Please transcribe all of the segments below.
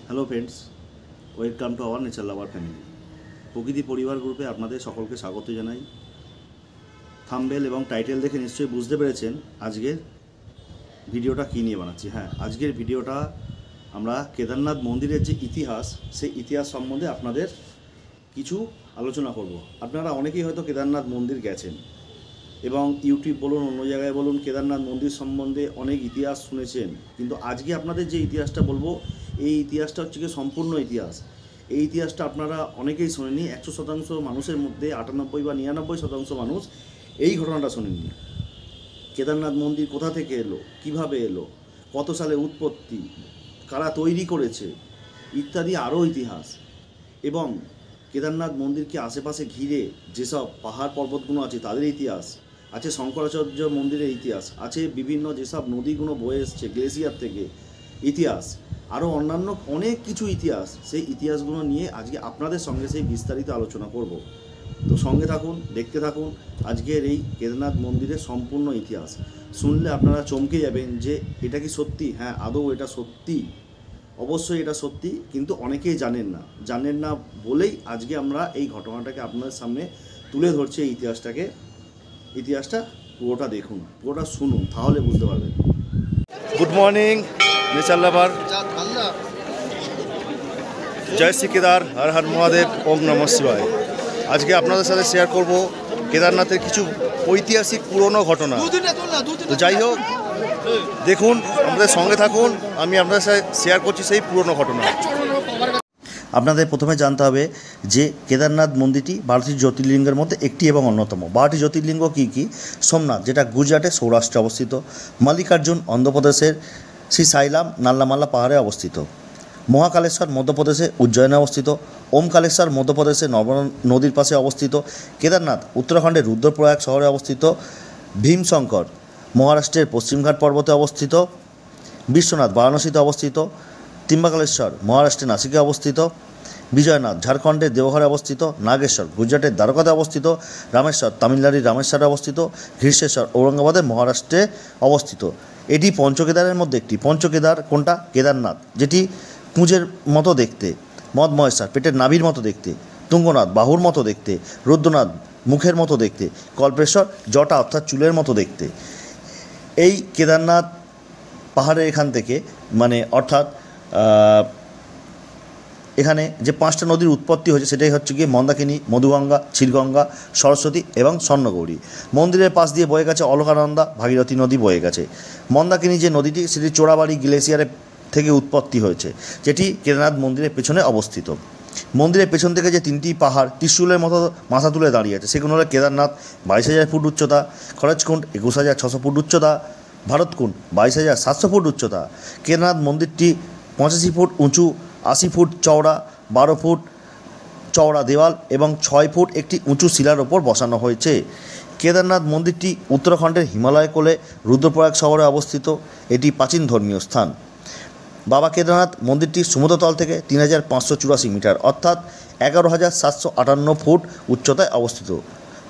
Hello friends, welcome to our nature lover family. প্রকৃতি পরিবার গ্রুপে আপনাদের সকলকে স্বাগত জানাই। থাম্বনেল এবং টাইটেল দেখে নিশ্চয়ই বুঝতে পেরেছেন আজকের ভিডিওটা কী নিয়ে বানাচ্ছি। আজকের ভিডিওটা আমরা কেদারনাথ মন্দিরের যে ইতিহাস, সেই ইতিহাস সম্বন্ধে আপনাদের কিছু আলোচনা করব। আপনারা অনেকেই হয়তো কেদারনাথ মন্দির গেছেন এবং ইউটিউব বলুন, অন্য জায়গায় বলুন, কেদারনাথ মন্দির সম্বন্ধে অনেক ইতিহাস শুনেছেন, কিন্তু আজকে আপনাদের যে ইতিহাসটা বলবো, এই ইতিহাসটা হচ্ছে কি সম্পূর্ণ ইতিহাস। এই ইতিহাসটা আপনারা অনেকেই শোনেননি। 100% মানুষের মধ্যে 98 বা 99% মানুষ এই ঘটনাটা শোনেননি। কেদারনাথ মন্দির কোথা থেকে এলো, কিভাবে এলো, কত সালে উৎপত্তি, কারা তৈরি করেছে, ইত্যাদি আরও ইতিহাস। এবং কেদারনাথ মন্দিরকে আশেপাশে ঘিরে যেসব পাহাড় পর্বতগুলো আছে তাদের ইতিহাস আছে, শঙ্করাচার্য মন্দিরের ইতিহাস আছে, বিভিন্ন যেসব নদীগুলো বয়ে এসছে গ্লেসিয়ার থেকে ইতিহাস, আরও অন্যান্য অনেক কিছু ইতিহাস। সেই ইতিহাসগুলো নিয়ে আজকে আপনাদের সঙ্গে সেই বিস্তারিত আলোচনা করব। তো সঙ্গে থাকুন, দেখতে থাকুন আজকের এই কেদারনাথ মন্দিরের সম্পূর্ণ ইতিহাস। শুনলে আপনারা চমকে যাবেন যে এটা কি সত্যি? হ্যাঁ, আদৌ এটা সত্যি, অবশ্যই এটা সত্যি, কিন্তু অনেকেই জানেন না বলেই আজকে আমরা এই ঘটনাটাকে আপনাদের সামনে তুলে ধরছি। এই ইতিহাসটা পুরোটা দেখুন, পুরোটা শুনুন, তাহলে বুঝতে পারবেন। গুড মর্নিং নেচার লাভার, জয় শ্রী কেদার, হর হর মহাদেব, ওম নমঃ শিবায়। আজকে আপনাদের সাথে শেয়ার করব কেদারনাথের কিছু ঐতিহাসিক পুরনো ঘটনা। তো যাই হোক, দেখুন, আমাদের সঙ্গে থাকুন, আমি আপনাদের সাথে শেয়ার করছি সেই পুরনো ঘটনা। আপনাদের প্রথমে জানতে হবে যে কেদারনাথ মন্দিরটি 12টি জ্যোতির্লিঙ্গের মধ্যে একটি এবং অন্যতম। 12টি জ্যোতির্লিঙ্গ কী কী? সোমনাথ, যেটা গুজরাটের সৌরাষ্ট্রে অবস্থিত; মল্লিকার্জুন, অন্ধ্রপ্রদেশের শ্রী সাইলাম নাল্লামাল্লা পাহাড়ে অবস্থিত; মহাকালেশ্বর, মধ্যপ্রদেশে উজ্জয়নে অবস্থিত; ওমকালেশ্বর, মধ্যপ্রদেশে নর্মদা নদীর পাশে অবস্থিত; কেদারনাথ, উত্তরাখণ্ডের রুদ্রপ্রয়াগ শহরে অবস্থিত; ভীমশঙ্কর, মহারাষ্ট্রের পশ্চিমঘাট পর্বতে অবস্থিত; বিশ্বনাথ, বারাণসীতে অবস্থিত; ত্রিম্বাকেশ্বর, মহারাষ্ট্রের নাসিকে অবস্থিত; বিজয়নাথ, ঝাড়খণ্ডের দেওঘরে অবস্থিত; নাগেশ্বর, গুজরাটের দ্বারকাতে অবস্থিত; রামেশ্বর, তামিলনাড়ুর রামেশ্বরে অবস্থিত; ঘৃষ্ণেশ্বর, ঔরঙ্গাবাদের মহারাষ্ট্রে অবস্থিত। এটি পঞ্চকেদারের মধ্যে একটি। পঞ্চকেদার কোনটা? কেদারনাথ, যেটি পুঁজের মতো দেখতে; মদমহেশ্বর, পেটের নাভির মতো দেখতে; তুঙ্গনাথ, বাহুর মতো দেখতে; রুদ্রনাথ, মুখের মতো দেখতে; কল্পেশ্বর, জটা অর্থাৎ চুলের মতো দেখতে। এই কেদারনাথ পাহাড়ের এখান থেকে অর্থাৎ এখানে যে 5টা নদীর উৎপত্তি হয়েছে সেটাই হচ্ছে গিয়ে মন্দাকিনী, মধুগঙ্গা, ক্ষীরগঙ্গা, সরস্বতী এবং স্বর্ণগৌরী। মন্দিরের পাশ দিয়ে বয়ে গেছে অলকানন্দা, ভাগীরথী নদী বয়ে গেছে। মন্দাকিনী যে নদীটি, সেটি চোরাবাড়ি গ্লেসিয়ারের থেকে উৎপত্তি হয়েছে, যেটি কেদারনাথ মন্দিরের পেছনে অবস্থিত। মন্দিরের পেছন থেকে যে 3টি পাহাড় ত্রিশূলের মতো মাথা তুলে দাঁড়িয়ে আছে, সেগুলো হলো কেদারনাথ, 22,000 ফুট উচ্চতা; খরচকুণ্ড, 21,600 ফুট উচ্চতা; ভারতকুণ্ড, 22,700 ফুট উচ্চতা। কেদারনাথ মন্দিরটি 85 ফুট উঁচু, 80 ফুট চওড়া, 12 ফুট চওড়া দেওয়াল এবং 6 ফুট একটি উঁচু শিলার ওপর বসানো হয়েছে। কেদারনাথ মন্দিরটি উত্তরাখণ্ডের হিমালয় কোলে রুদ্রপ্রয়াগ শহরে অবস্থিত। এটি প্রাচীন ধর্মীয় স্থান। বাবা কেদারনাথ মন্দিরটি সমুদ্রতল থেকে 3,584 মিটার অর্থাৎ 11,758 ফুট উচ্চতায় অবস্থিত।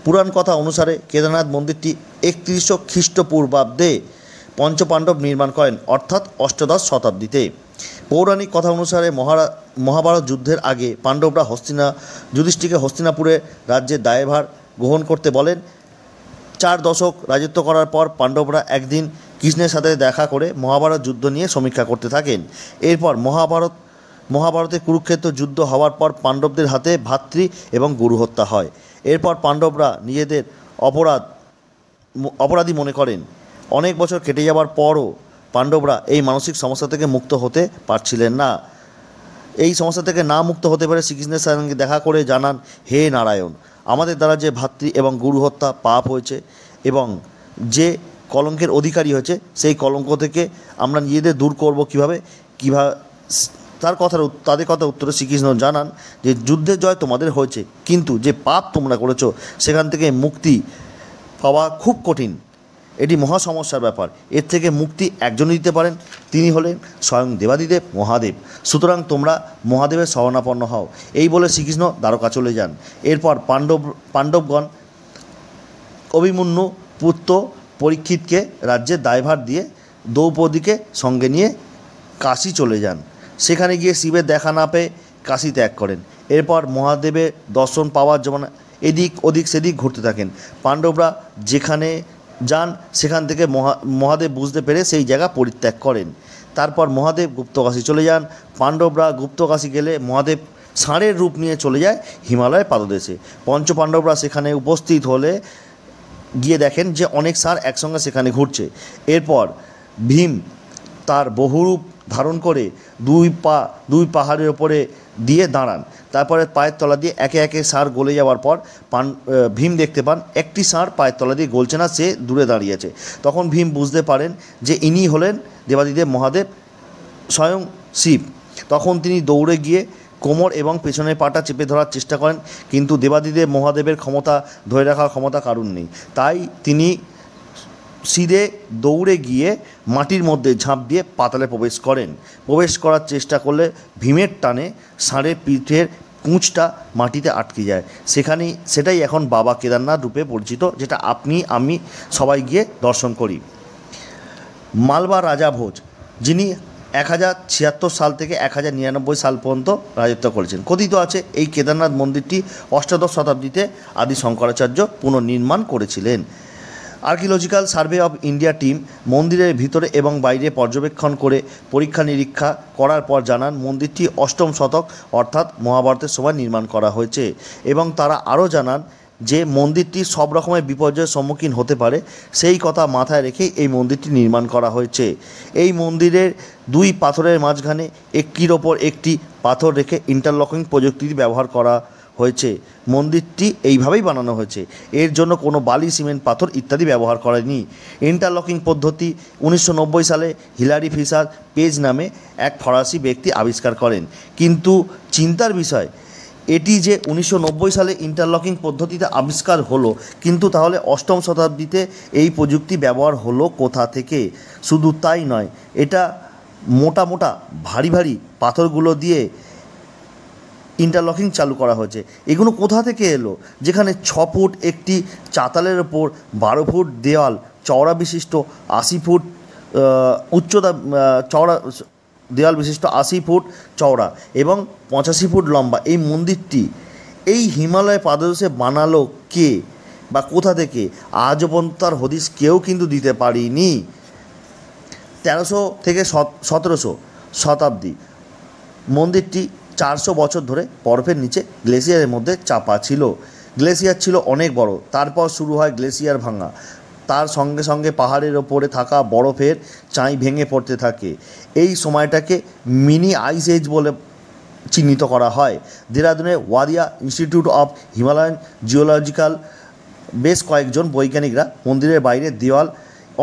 পুরাণ কথা অনুসারে কেদারনাথ মন্দিরটি 3100 খ্রিস্টপূর্বাব্দে পঞ্চপাণ্ডব নির্মাণ করেন, অর্থাৎ অষ্টাদশ শতাব্দীতে। পৌরাণিক কথা অনুসারে মহাভারত যুদ্ধের আগে পাণ্ডবরা যুধিষ্ঠিরকে হস্তিনাপুরের রাজ্যের দায়ভার গ্রহণ করতে বলেন। 4 দশক রাজত্ব করার পর পাণ্ডবরা একদিন কৃষ্ণের সাথে দেখা করে মহাভারত যুদ্ধ নিয়ে সমীক্ষা করতে থাকেন। এরপর মহাভারতের কুরুক্ষেত্র যুদ্ধ হওয়ার পর পাণ্ডবদের হাতে ভাতৃ এবং গুরু হত্যা হয়। এরপর পাণ্ডবরা নিজেদের অপরাধী মনে করেন। অনেক বছর কেটে যাওয়ার পরও পাণ্ডবরা এই মানসিক সমস্যা থেকে মুক্ত হতে পারছিলেন না। এই সমস্যা থেকে না মুক্ত হতে পারে শ্রীকৃষ্ণের সঙ্গে দেখা করে জানান, হে নারায়ণ, আমাদের দ্বারা যে ভাতৃ এবং গুরু হত্যা পাপ হয়েছে এবং যে কলঙ্কের অধিকারী হয়েছে, সেই কলঙ্ক থেকে আমরা নিজেদের দূর করব কীভাবে। তাদের কথা উত্তরে শ্রীকৃষ্ণ জানান যে যুদ্ধের জয় তোমাদের হয়েছে, কিন্তু যে পাপ তোমরা করেছো সেখান থেকে মুক্তি পাওয়া খুব কঠিন। এটি মহা সমস্যার ব্যাপার। এর থেকে মুক্তি একজনই দিতে পারেন, তিনি হলেন স্বয়ং দেবাদিদেব মহাদেব। সুতরাং তোমরা মহাদেবের শরণাপন্ন হও। এই বলে শ্রীকৃষ্ণ দ্বারকা চলে যান। এরপর পাণ্ডবগণ অভিমন্যু পুত্র পরীক্ষিতকে রাজ্যের দায়ভার দিয়ে দ্রৌপদীকে সঙ্গে নিয়ে কাশী চলে যান। সেখানে গিয়ে শিবের দেখা না পেয়ে কাশী ত্যাগ করেন। এরপর মহাদেবের দর্শন পাওয়ার জন্য এদিক ওদিক সেদিক ঘুরতে থাকেন। পাণ্ডবরা যেখানে যান সেখান থেকে মহাদেব বুঝতে পেরে সেই জায়গা পরিত্যাগ করেন। তারপর মহাদেব গুপ্তকাশী চলে যান। পাণ্ডবরা গুপ্তকাশী গেলে মহাদেব ষাঁড়ের রূপ নিয়ে চলে যায় হিমালয়ের পাদদেশে। পঞ্চপাণ্ডবরা সেখানে উপস্থিত হলে গিয়ে দেখেন যে অনেক ষাঁড় একসঙ্গে সেখানে ঘুরছে। এরপর ভীম তার বহুরূপ ধারণ করে দুই পাহাড়ের ওপরে দিয়ে দাঁড়ান। তারপরে পায়ের তলা দিয়ে একে একে ষাঁড় গলে যাওয়ার পর ভীম দেখতে পান একটি ষাঁড় পায়ের তলা দিয়ে গলছে না, সে দূরে দাঁড়িয়েছে। তখন ভীম বুঝতে পারেন যে ইনি হলেন দেবাদিদেব মহাদেব, স্বয়ং শিব। তখন তিনি দৌড়ে গিয়ে কোমর এবং পেছনের পাটা চেপে ধরার চেষ্টা করেন, কিন্তু দেবাদিদেব মহাদেবের ক্ষমতা ধরে রাখার ক্ষমতা কারুর নেই। তাই তিনি সিধে দৌড়ে গিয়ে মাটির মধ্যে ঝাঁপ দিয়ে পাতালে প্রবেশ করার চেষ্টা করলে ভীমের টানে ষাঁড়ের পিঠের পুঁচটা মাটিতে আটকে যায়। সেটাই এখন বাবা কেদারনাথ রূপে পরিচিত, যেটা আপনি আমি সবাই গিয়ে দর্শন করি। মালবা রাজা ভোজ, যিনি 1076 সাল থেকে 1099 সাল পর্যন্ত রাজত্ব করেছেন। কথিত আছে এই কেদারনাথ মন্দিরটি অষ্টাদশ শতাব্দীতে আদি শঙ্করাচার্য পুনর্নির্মাণ করেছিলেন। Archaeological survey of India team মন্দিরের ভিতরে এবং বাইরে পর্যবেক্ষণ করে পরীক্ষা নিরীক্ষা করার পর জানান মন্দিরটি 8ম শতক অর্থাৎ মহাভারতের সময় নির্মাণ করা হয়েছে। এবং তারা আরও জানান যে মন্দিরটি সব রকমের বিপর্যয়ের সম্মুখীন হতে পারে সেই কথা মাথায় রেখেই এই মন্দিরটি নির্মাণ করা হয়েছে। এই মন্দিরের দুই পাথরের মাঝখানে একটির ওপর একটি পাথর রেখে ইন্টারলকিং প্রযুক্তি ব্যবহার করা হয়েছে। মন্দিরটি এইভাবেই বানানো হয়েছে, এর জন্য কোনো বালি, সিমেন্ট, পাথর ইত্যাদি ব্যবহার করেনি। ইন্টারলকিং পদ্ধতি 1990 সালে হিলারি ফিশার পেজ নামে এক ফরাসি ব্যক্তি আবিষ্কার করেন। কিন্তু চিন্তার বিষয় এটি যে 1990 সালে ইন্টারলকিং পদ্ধতিতে আবিষ্কার হলো, কিন্তু তাহলে 8ম শতাব্দীতে এই প্রযুক্তি ব্যবহার হলো কোথা থেকে? শুধু তাই নয়, এটা মোটা মোটা ভারী ভারী পাথরগুলো দিয়ে ইন্টারলকিং চালু করা হয়েছে। এগুলো কোথা থেকে এলো? যেখানে 6 ফুট একটি চাতালের ওপর 12 ফুট দেওয়াল চওড়া বিশিষ্ট 80 ফুট উচ্চতা চওড়া দেওয়াল বিশিষ্ট 80 ফুট চওড়া এবং 85 ফুট লম্বা এই মন্দিরটি এই হিমালয় পাদদেশে বানালো কে বা কোথা থেকে? আজও পর্যন্ত তার হদিস কেউ কিন্তু দিতে পারিনি। 1300 থেকে 1700 শতাব্দী মন্দিরটি 400 বছর ধরে বরফের নিচে গ্লেসিয়ারের মধ্যে চাপা ছিল। গ্লেসিয়ার ছিল অনেক বড়, তারপর শুরু হয় গ্লেসিয়ার ভাঙা। তার সঙ্গে সঙ্গে পাহাড়ের ওপরে থাকা বরফের চাঁই ভেঙে পড়তে থাকে। এই সময়টাকে মিনি আইস এজ বলে চিহ্নিত করা হয়। দেরাদুনের Wadia institute of Himalayan geological বেশ কয়েকজন বৈজ্ঞানিকরা মন্দিরের বাইরের দেওয়াল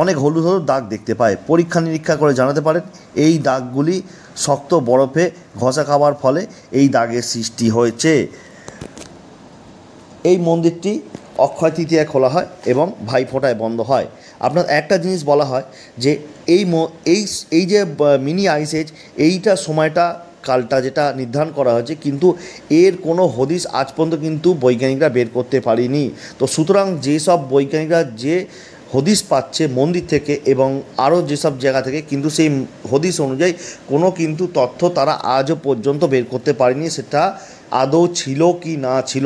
অনেক হলুদ হলুদ দাগ দেখতে পায়। পরীক্ষা নিরীক্ষা করে জানাতে পারেন এই দাগগুলি শক্ত বরফে ঘষা খাওয়ার ফলে এই দাগের সৃষ্টি হয়েছে। এই মন্দিরটি অক্ষয় তৃতীয়ায় খোলা হয় এবং ভাইফোঁটায় বন্ধ হয়। আপনার একটা জিনিস বলা হয় যে এই যে মিনি আইস এজ এইটা সময়টা কালটা যেটা নির্ধারণ করা হয়েছে, কিন্তু এর কোনো হদিস আজ পর্যন্ত কিন্তু বৈজ্ঞানিকরা বের করতে পারেনি। তো সুতরাং যেসব বৈজ্ঞানিকরা যে হদিস পাচ্ছে মন্দির থেকে এবং আরও যেসব জায়গা থেকে, কিন্তু সেই হদিস অনুযায়ী কোনো কিন্তু তথ্য তারা আজও পর্যন্ত বের করতে পারেনি। সেটা আদৌ ছিল কি না ছিল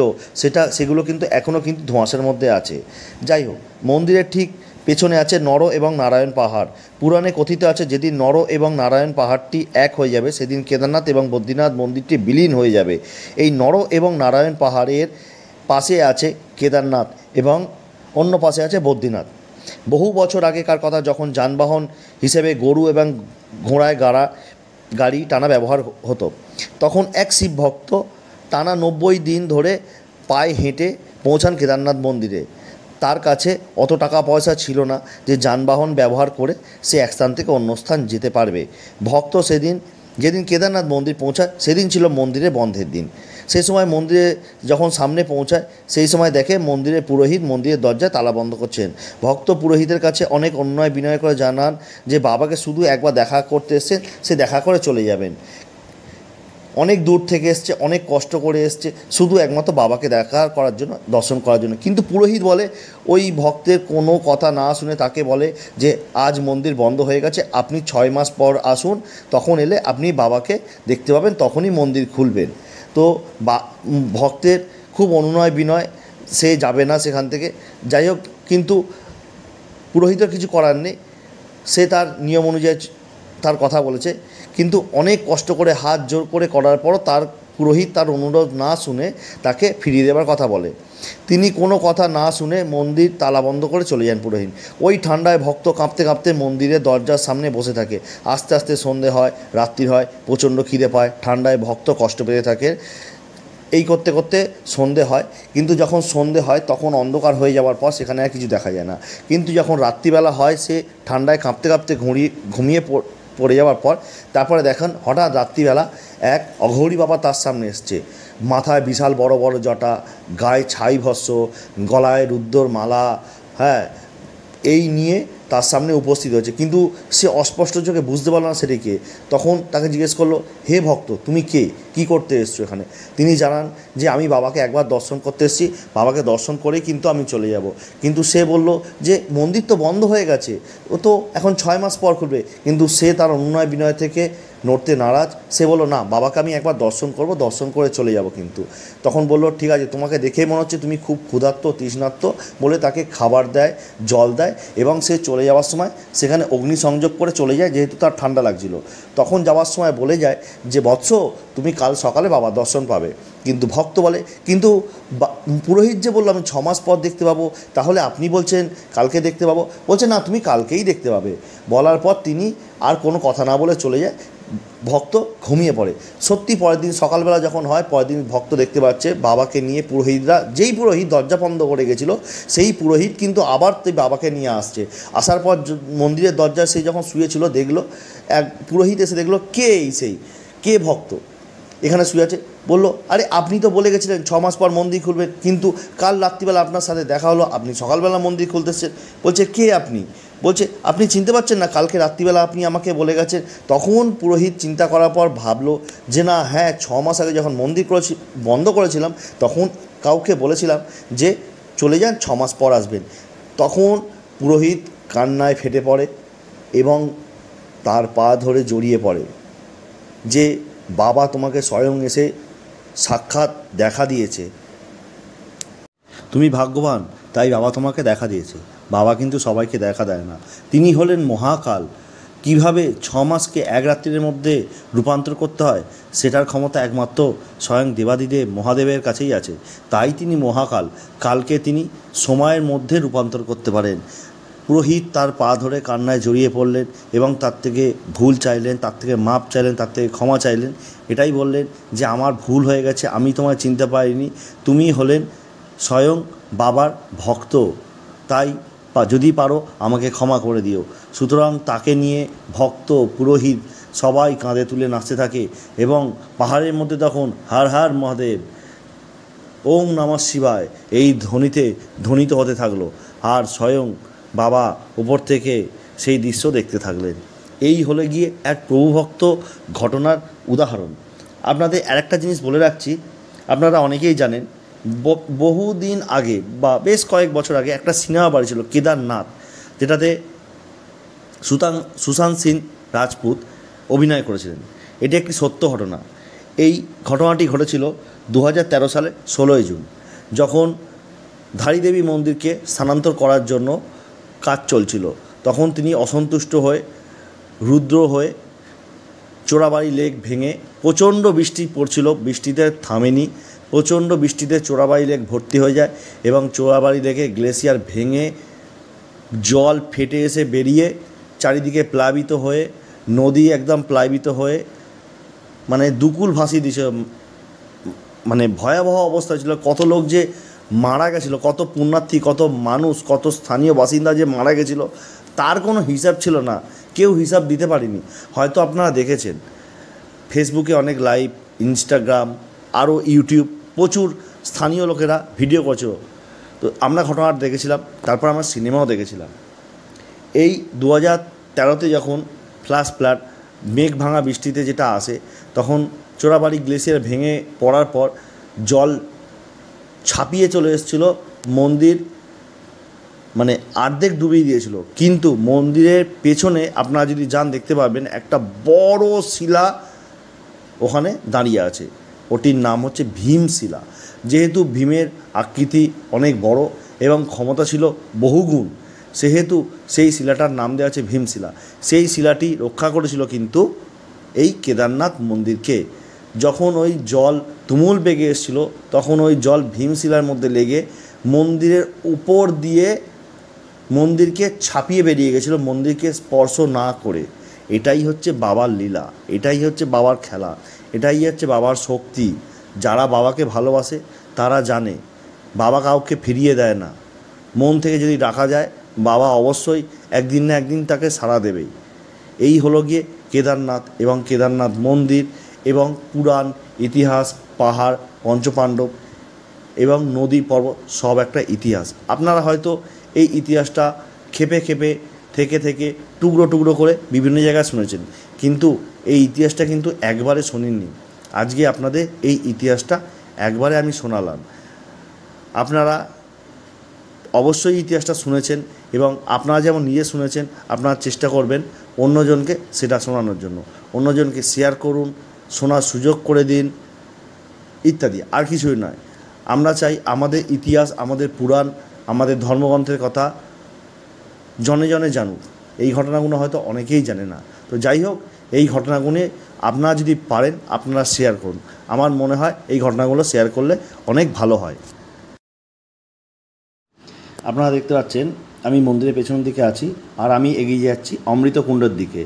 সেগুলো কিন্তু এখনও কিন্তু ধোঁয়াশার মধ্যে আছে। যাই হোক, মন্দিরের ঠিক পেছনে আছে নর এবং নারায়ণ পাহাড়। পুরাণে কথিত আছে যেদিন নর এবং নারায়ণ পাহাড়টি এক হয়ে যাবে সেদিন কেদারনাথ এবং বদ্রীনাথ মন্দিরটি বিলীন হয়ে যাবে। এই নর এবং নারায়ণ পাহাড়ের পাশে আছে কেদারনাথ এবং অন্য পাশে আছে বদ্রীনাথ। বহু বছর আগেকার কথা, যখন যানবাহন হিসেবে গরু এবং ঘোড়ায় গাড়ি টানা ব্যবহার হতো, তখন এক শিব ভক্ত টানা 90 দিন ধরে পায়ে হেঁটে পৌঁছান কেদারনাথ মন্দিরে। তার কাছে অত টাকা পয়সা ছিল না যে যানবাহন ব্যবহার করে সে এক স্থান থেকে অন্য স্থান যেতে পারবে। ভক্ত যেদিন কেদারনাথ মন্দির পৌঁছায় সেদিন ছিল মন্দিরে বন্ধের দিন। সেই সময় মন্দিরে যখন সামনে পৌঁছায় সেই সময় দেখে মন্দিরের পুরোহিত মন্দিরের দরজায় তালা বন্ধ করছেন। ভক্ত পুরোহিতের কাছে অনেক অন্যায় বিনয় করে জানান যে বাবাকে শুধু একবার দেখা করতে এসেছেন, সে দেখা করে চলে যাবেন। অনেক দূর থেকে এসছে, অনেক কষ্ট করে এসছে শুধু একমাত্র বাবাকে দেখা করার জন্য, দর্শন করার জন্য। কিন্তু পুরোহিত বলে, ওই ভক্তের কোনো কথা না শুনে তাকে বলে যে আজ মন্দির বন্ধ হয়ে গেছে, আপনি 6 মাস পর আসুন, তখন এলে আপনি বাবাকে দেখতে পাবেন, তখনই মন্দির খুলবেন। তো ভক্তের খুব অনুনয় বিনয়, সে যাবে না সেখান থেকে। যাই হোক, কিন্তু পুরোহিতের কিছু করার নেই, সে তার নিয়ম অনুযায়ী তার কথা বলেছে। কিন্তু অনেক কষ্ট করে হাত জোর করে করার পরও পুরোহিত তার অনুরোধ না শুনে তাকে ফিরিয়ে দেওয়ার কথা বলে। তিনি কোনো কথা না শুনে মন্দির তালা বন্ধ করে চলে যান পুরোহিত। ওই ঠান্ডায় ভক্ত কাঁপতে কাঁপতে মন্দিরের দরজার সামনে বসে থাকে। আস্তে আস্তে সন্ধে হয়, রাত্রি হয়, প্রচণ্ড খিদে পায়, ঠান্ডায় ভক্ত কষ্ট পেতে থাকে। এই করতে করতে সন্ধে হয়, কিন্তু যখন সন্ধে হয় তখন অন্ধকার হয়ে যাওয়ার পর সেখানে আর কিছু দেখা যায় না। কিন্তু যখন রাত্রিবেলা হয়, সে ঠান্ডায় কাঁপতে কাঁপতে ঘুমিয়ে পড়ে যাওয়ার পর তারপরে দেখেন হঠাৎ রাত্রিবেলা এক অঘোরী বাবা তার সামনে এসছে। মাথায় বিশাল বড় বড় জটা, গায়ে ছাই ভস্ম, গলায় রুদ্রর মালা, হ্যাঁ, এই নিয়ে তার সামনে উপস্থিত হয়েছে। কিন্তু সে অস্পষ্ট চোখে বুঝতে পারল না সেটি কে। তখন তাকে জিজ্ঞেস করলো, হে ভক্ত, তুমি কে, কী করতে এসছো এখানে? তিনি জানান যে আমি বাবাকে একবার দর্শন করতে এসেছি, বাবাকে দর্শন করেই কিন্তু আমি চলে যাব। কিন্তু সে বলল যে মন্দির তো বন্ধ হয়ে গেছে, ও তো এখন 6 মাস পর খুলবে। কিন্তু সে তার অনুনয় বিনয় থেকে নড়তে নারাজ। সে বললো, না, বাবাকে আমি একবার দর্শন করব, দর্শন করে চলে যাব। কিন্তু তখন বললো, ঠিক আছে, তোমাকে দেখেই মনে হচ্ছে তুমি খুব ক্ষুধার্ত তৃষ্ণার্ত, বলে তাকে খাবার দেয়, জল দেয়, এবং সে চলে যাওয়ার সময় সেখানে অগ্নিসংযোগ করে চলে যায়, যেহেতু তার ঠান্ডা লাগছিল। তখন যাওয়ার সময় বলে যায় যে বৎস, তুমি কাল সকালে বাবার দর্শন পাবে। কিন্তু ভক্ত বলে, কিন্তু পুরোহিত যে বললো আমি 6 মাস পর দেখতে পাবো, তাহলে আপনি বলছেন কালকে দেখতে পাবো। বলছে, না, তুমি কালকেই দেখতে পাবে। বলার পর তিনি আর কোনো কথা না বলে চলে যায়। ভক্ত ঘুমিয়ে পড়ে। সত্যি পরের দিন সকালবেলা যখন হয়, পরের দিন ভক্ত দেখতে পাচ্ছে বাবাকে নিয়ে পুরোহিতরা, যেই পুরোহিত দরজা বন্ধ করে গেছিলো সেই পুরোহিত কিন্তু আবার বাবাকে নিয়ে আসছে। আসার পর মন্দিরের দরজায় সে যখন শুয়েছিল, দেখলো এক পুরোহিত এসে দেখলো কে ভক্ত এখানে শুয়ে আছে। বললো, আরে আপনি তো বলে গেছিলেন 6 মাস পর মন্দির খুলবেন, কিন্তু কাল রাত্রিবেলা আপনার সাথে দেখা হলো, আপনি সকালবেলা মন্দির খুলতে এসেছেন। বলছে, কে আপনি? বলছে, আপনি চিনতে পারছেন না? কালকে রাত্রিবেলা আপনি আমাকে বলে গেছেন। তখন পুরোহিত চিন্তা করার পর ভাবলো যে না, হ্যাঁ, 6 মাস আগে যখন মন্দির বন্ধ করেছিলাম, তখন কাউকে বলেছিলাম যে চলে যান, 6 মাস পর আসবেন। তখন পুরোহিত কান্নায় ফেটে পড়ে এবং তার পা ধরে জড়িয়ে পড়ে যে বাবা তোমাকে স্বয়ং এসে সাক্ষাৎ দেখা দিয়েছে, তুমি ভাগ্যবান, তাই বাবা তোমাকে দেখা দিয়েছে। বাবা কিন্তু সবাইকে দেখা দেয় না, তিনি হলেন মহাকাল। কিভাবে 6 মাসকে এক রাত্রির মধ্যে রূপান্তর করতে হয়, সেটার ক্ষমতা একমাত্র স্বয়ং দেবাদিদেব মহাদেবের কাছেই আছে। তাই তিনি মহাকাল, কালকে তিনি সময়ের মধ্যে রূপান্তর করতে পারেন। পুরোহিত তার পা ধরে কান্নায় জড়িয়ে পড়লেন এবং তার থেকে ভুল চাইলেন, তার থেকে মাপ চাইলেন, তার থেকে ক্ষমা চাইলেন। এটাই বললেন যে আমার ভুল হয়ে গেছে, আমি তোমায় চিনতে পারিনি, তুমি হলেন স্বয়ং বাবার ভক্ত, তাই যদি পারো আমাকে ক্ষমা করে দিও। সুতরাং তাকে নিয়ে ভক্ত, পুরোহিত সবাই কাঁধে তুলে নাচতে থাকে এবং পাহাড়ের মধ্যে তখন হর হর মহাদেব, ওম নমঃ শিবায় এই ধ্বনিত হতে থাকলো। আর স্বয়ং বাবা উপর থেকে সেই দৃশ্য দেখতে থাকলেন। এই হলে গিয়ে এক প্রভুভক্ত ঘটনার উদাহরণ। আপনাদের আরেকটা জিনিস বলে রাখছি, আপনারা অনেকেই জানেন, বহুদিন আগে বা বেশ কয়েক বছর আগে একটা সিনেমা বাড়ি ছিল কেদারনাথ, যেটাতে সুশান্ত সিং রাজপুত অভিনয় করেছিলেন। এটি একটি সত্য ঘটনা। এই ঘটনাটি ঘটেছিল 2013 সালে 16ই জুন, যখন ধারীদেবী মন্দিরকে স্থানান্তর করার জন্য কাজ চলছিল। তখন তিনি অসন্তুষ্ট হয়ে, রুদ্র হয়ে চোরাবাড়ি লেক ভেঙে, প্রচণ্ড বৃষ্টি পড়ছিল, বৃষ্টিতে থামেনি, প্রচণ্ড বৃষ্টিতে চোরাবাড়ি লেক ভর্তি হয়ে যায় এবং চোরাবাড়ি লেকে গ্লেসিয়ার ভেঙে জল ফেটে এসে বেরিয়ে চারিদিকে প্লাবিত হয়ে, নদী একদম প্লাবিত হয়ে মানে দুকুল ভাসিয়ে দিয়েছে। মানে ভয়াবহ অবস্থা ছিল। কত লোক যে মারা গেছিলো, কত পুণ্যার্থী, কত মানুষ, কত স্থানীয় বাসিন্দা যে মারা গেছিলো, তার কোনো হিসাব ছিল না, কেউ হিসাব দিতে পারেনি। হয়তো আপনারা দেখেছেন ফেসবুকে অনেক লাইভ, ইনস্টাগ্রাম, আরও ইউটিউব, প্রচুর স্থানীয় লোকেরা ভিডিও করছিল। তো আমরা ঘটনাটা দেখেছিলাম, তারপর আমরা সিনেমাও দেখেছিলাম। এই 2013-তে যখন ফ্ল্যাশ ফ্লাড মেঘ ভাঙা বৃষ্টিতে যেটা আসে, তখন চোরাবাড়ি গ্লেসিয়ার ভেঙে পড়ার পর জল ছাপিয়ে চলে এসেছিল মন্দির, মানে অর্ধেক ডুবিয়ে দিয়েছিল। কিন্তু মন্দিরের পেছনে আপনারা যদি যান দেখতে পাবেন একটা বড় শিলা ওখানে দাঁড়িয়ে আছে, ওটির নাম হচ্ছে ভীমশিলা। যেহেতু ভীমের আকৃতি অনেক বড় এবং ক্ষমতা ছিল বহুগুণ, সেহেতু সেই শিলাটার নাম দেওয়া আছে ভীমশিলা। সেই শিলাটি রক্ষা করেছিল কিন্তু এই কেদারনাথ মন্দিরকে। যখন ওই জল তুমুল বেগে এসেছিল, তখন ওই জল ভীমশিলার মধ্যে লেগে মন্দিরের উপর দিয়ে মন্দিরকে ছাপিয়ে বেরিয়ে গেছিলো, মন্দিরকে স্পর্শ না করে। এটাই হচ্ছে বাবার লীলা, এটাই হচ্ছে বাবার খেলা, এটাই হচ্ছে বাবার শক্তি। যারা বাবাকে ভালোবাসে তারা জানে বাবা কাউকে ফিরিয়ে দেয় না। মন থেকে যদি ডাকা যায়, বাবা অবশ্যই একদিন না একদিন তাকে সাড়া দেবেই। এই হলো গিয়ে কেদারনাথ এবং কেদারনাথ মন্দির এবং পুরাণ, ইতিহাস, পাহাড়, পঞ্চপাণ্ডব এবং নদী পর্বত সব একটা ইতিহাস। আপনারা হয়তো এই ইতিহাসটা খেপে খেপে থেকে থেকে টুকরো টুকরো করে বিভিন্ন জায়গায় শুনেছেন, কিন্তু এই ইতিহাসটা কিন্তু একবারে শোনেননি। আজকে আপনাদের এই ইতিহাসটা একবারে আমি শোনালাম। আপনারা অবশ্যই ইতিহাসটা শুনেছেন এবং আপনারা যেমন নিজে শুনেছেন, আপনারা চেষ্টা করবেন অন্যজনকে সেটা শোনানোর জন্য। অন্যজনকে শেয়ার করুন, শোনার সুযোগ করে দিন, ইত্যাদি। আর কিছুই নয়। আমরা চাই আমাদের ইতিহাস, আমাদের পুরাণ, আমাদের ধর্মগ্রন্থের কথা জনে জনে জানুক। এই ঘটনাগুলো হয়তো অনেকেই জানে না। তো যাই হোক, এই ঘটনাগুলো আপনারা যদি পারেন আপনারা শেয়ার করুন। আমার মনে হয় এই ঘটনাগুলো শেয়ার করলে অনেক ভালো হয়। আপনারা দেখতে পাচ্ছেন আমি মন্দিরের পেছন দিকে আছি আর আমি এগিয়ে যাচ্ছি অমৃতকুণ্ডের দিকে।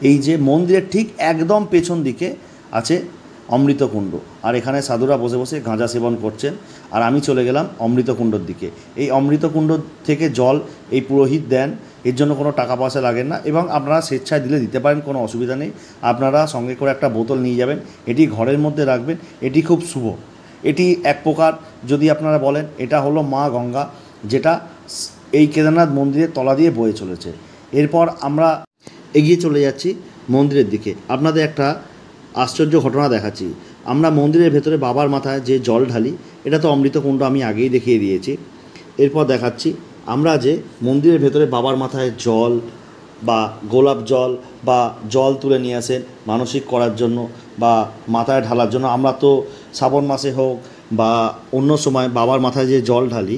এই যে মন্দিরের ঠিক একদম পেছন দিকে আছে অমৃতকুণ্ড, আর এখানে সাধুরা বসে বসে গাঁজা সেবন করছেন। আর আমি চলে গেলাম অমৃতকুণ্ডর দিকে। এই অমৃতকুণ্ড থেকে জল এই পুরোহিত দেন, এর জন্য কোনো টাকা পয়সা লাগে না এবং আপনারা স্বেচ্ছায় দিলে দিতে পারেন, কোনো অসুবিধা নেই। আপনারা সঙ্গে করে একটা বোতল নিয়ে যাবেন, এটি ঘরের মধ্যে রাখবেন। এটি খুব শুভ। এটি এক প্রকার যদি আপনারা বলেন এটা হলো মা গঙ্গা, যেটা এই কেদারনাথ মন্দিরের তলা দিয়ে বয়ে চলেছে। এরপর আমরা এগিয়ে চলে যাচ্ছি মন্দিরের দিকে। আপনাদের একটা আশ্চর্য ঘটনা দেখাচ্ছি। আমরা মন্দিরের ভেতরে বাবার মাথায় যে জল ঢালি, এটা তো অমৃতকুণ্ড আমি আগেই দেখিয়ে দিয়েছি। এরপর দেখাচ্ছি আমরা যে মন্দিরের ভেতরে বাবার মাথায় জল বা গোলাপ জল বা জল তুলে নিয়ে আসেন মানসিক করার জন্য বা মাথায় ঢালার জন্য। আমরা তো শ্রাবণ মাসে হোক বা অন্য সময় বাবার মাথায় যে জল ঢালি,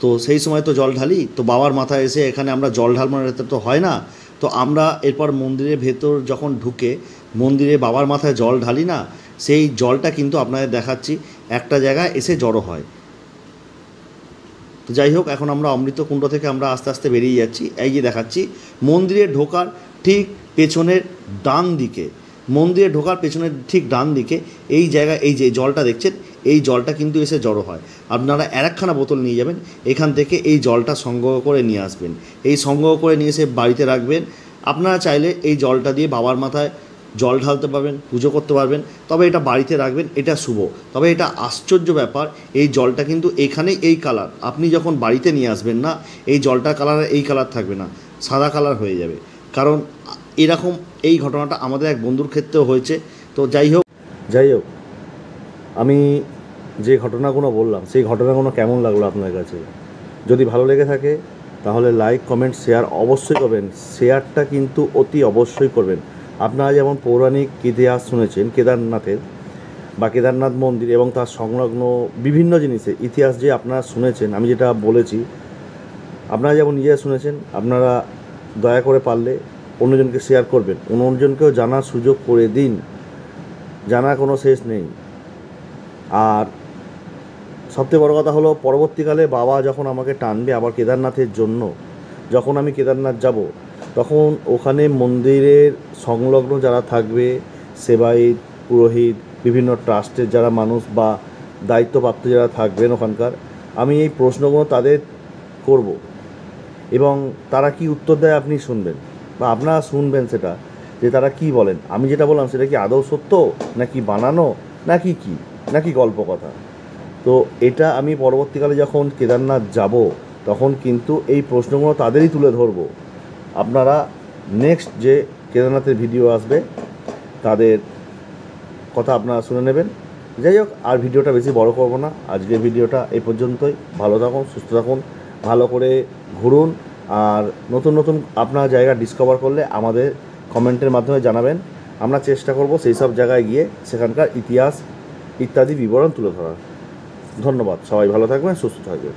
তো সেই সময় তো জল ঢালি, তো বাবার মাথায় এসে এখানে আমরা জল ঢালমানোর তো হয় না। তো আমরা এরপর মন্দিরের ভেতর যখন ঢুকে মন্দিরে বাবার মাথায় জল ঢালি না, সেই জলটা কিন্তু আপনাদের দেখাচ্ছি একটা জায়গায় এসে জড়ো হয়। তো যাই হোক, এখন আমরা অমৃতকুণ্ড থেকে আমরা আস্তে আস্তে বেরিয়ে যাচ্ছি। এই যে দেখাচ্ছি মন্দিরে ঢোকার ঠিক পেছনের ডান দিকে, মন্দিরে ঢোকার পেছনের ঠিক ডান দিকে এই জায়গায় এই যে জলটা দেখছেন, এই জলটা কিন্তু এসে জড়ো হয়। আপনারা একখানা বোতল নিয়ে যাবেন, এখান থেকে এই জলটা সংগ্রহ করে নিয়ে আসবেন। এই সংগ্রহ করে নিয়ে এসে বাড়িতে রাখবেন। আপনারা চাইলে এই জলটা দিয়ে বাবার মাথায় জল ঢালতে পারবেন, পুজো করতে পারবেন, তবে এটা বাড়িতে রাখবেন, এটা শুভ। তবে এটা আশ্চর্য ব্যাপার, এই জলটা কিন্তু এখানেই এই কালার। আপনি যখন বাড়িতে নিয়ে আসবেন না, এই জলটার কালার এই কালার থাকবে না, সাদা কালার হয়ে যাবে। কারণ এরকম এই ঘটনাটা আমাদের এক বন্ধুর ক্ষেত্রেও হয়েছে। তো যাই হোক আমি যে ঘটনাগুলো বললাম সেই ঘটনাগুলো কেমন লাগলো আপনার কাছে? যদি ভালো লেগে থাকে তাহলে লাইক, কমেন্ট, শেয়ার অবশ্যই করবেন। শেয়ারটা কিন্তু অতি অবশ্যই করবেন। আপনারা যেমন পৌরাণিক ইতিহাস শুনেছেন কেদারনাথের বা কেদারনাথ মন্দির এবং তার সংলগ্ন বিভিন্ন জিনিসের ইতিহাস যে আপনারা শুনেছেন, আমি যেটা বলেছি আপনারা যেমন নিজেরা শুনেছেন, আপনারা দয়া করে পারলে অন্যজনকে শেয়ার করবেন, অন্যজনকেও জানার সুযোগ করে দিন। জানার কোনো শেষ নেই। আর সবথেকে বড় কথা হলো, পরবর্তীকালে বাবা যখন আমাকে টানবে আবার কেদারনাথের জন্য, যখন আমি কেদারনাথ যাব, তখন ওখানে মন্দিরের সংলগ্ন যারা থাকবে, সেবায়িত, পুরোহিত, বিভিন্ন ট্রাস্টের যারা মানুষ বা দায়িত্বপ্রাপ্ত যারা থাকবেন ওখানকার, আমি এই প্রশ্নগুলো তাদের করব এবং তারা কি উত্তর দেয় আপনি শুনবেন বা আপনারা শুনবেন সেটা, যে তারা কি বলেন। আমি যেটা বললাম সেটা কি আদৌ সত্য নাকি বানানো নাকি গল্প কথা। তো এটা আমি পরবর্তীকালে যখন কেদারনাথ যাব তখন কিন্তু এই প্রশ্নগুলো তাদেরই তুলে ধরবো। আপনারা নেক্সট যে কেদারনাথের ভিডিও আসবে, তাদের কথা আপনারা শুনে নেবেন। যাই হোক, আর ভিডিওটা বেশি বড় করব না, আজকের ভিডিওটা এই পর্যন্তই। ভালো থাকুন, সুস্থ থাকুন, ভালো করে ঘুরুন, আর নতুন নতুন আপনার জায়গা ডিসকভার করলে আমাদের কমেন্টের মাধ্যমে জানাবেন। আমরা চেষ্টা করব সেই সব জায়গায় গিয়ে সেখানকার ইতিহাস ইত্যাদি বিবরণ তুলে ধরার। ধন্যবাদ, সবাই ভালো থাকবেন, সুস্থ থাকবেন।